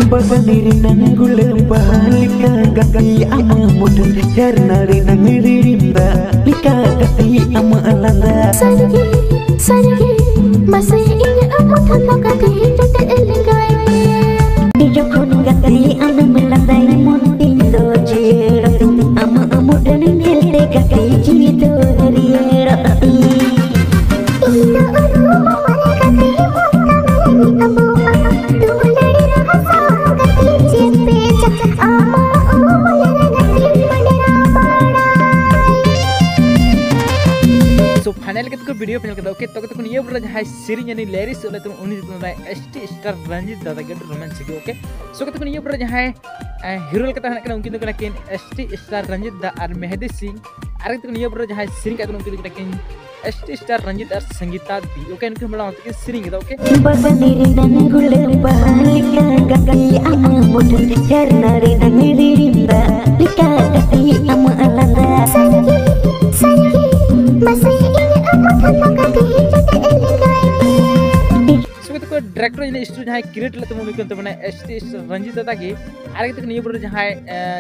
Baganiri nanggul bahalika gaki ama mudun jarnari nangiri rinda lika gaki ama alanda sargi sargi masih ingat aku tanpa gaki jodoh elengai dijokon gaki ama melandai muntindo jero ama mudun ngelte gaki jito hariera ina aru mereka timun amu final के video final करता okay तो तुम ये बोल रहा है series यानी लेरिस वाला तुम उन्हीं तुम एसटी स्टार रंजीत दादा गेट रोमांस की ओके सो के तुम ये बोल रहा है हीरो के तहत उनकी तो किन एसटी स्टार रंजीत दा और मेहदी सिंह अरे तुम ये बोल रहा है सीरीज का उनकी तो किन एसटी स्टार रंजीत और संगीता दी ओके इनके बड़ा होता है सीरीज का ओके बबनीरी नंगुल बालिका गकी अम मुठन करनारी नंगरी रिंदा लिका गकी अम अलंदा संगी संगी masih डायरेक्टर इन स्टूडियो जहां क्रिएट लेते मुनि को तमने एसटी रंजीत दादा की आरे तक नियो बरो जहां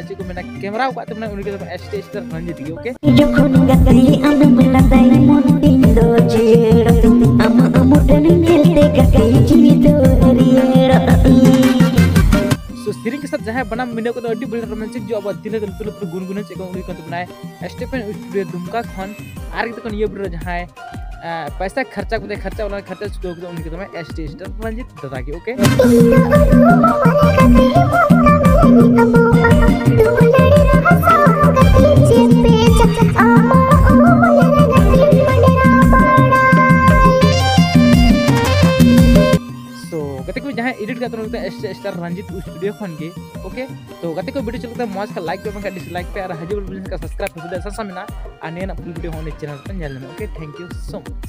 जे को मेना कैमरा को तमने उनके तमने एसटी रंजीत की ओके जोखन गकली अम मलदाई मोंटिंदो जेरो अम अमुडन नेलते गकली जीतो हरियरा सो सीरीज के साथ जहां बना मिने को तो अड्डी बड़ी रोमांटिक जो अब दिने तुल गुनगुन चेक उनके को तमने स्टेफन स्टूडियो दुमका खन आरे तक नियो बरो जहां पैसा खर्चा को खर्चा वाला खर्चा जो उनके तो एसटी स्टार रंजीत दादा की ओके सो गते को जहां एडिट करते हैं एसटी स्टार रंजीत स्टूडियो खन के ओके तो गते को वीडियो चलता है मौज का लाइक पे डिसलाइक पे और हजे का सब्सक्राइब कर दे सामने आ नेना फुल वीडियो होने चैनल पर okay thank you so much.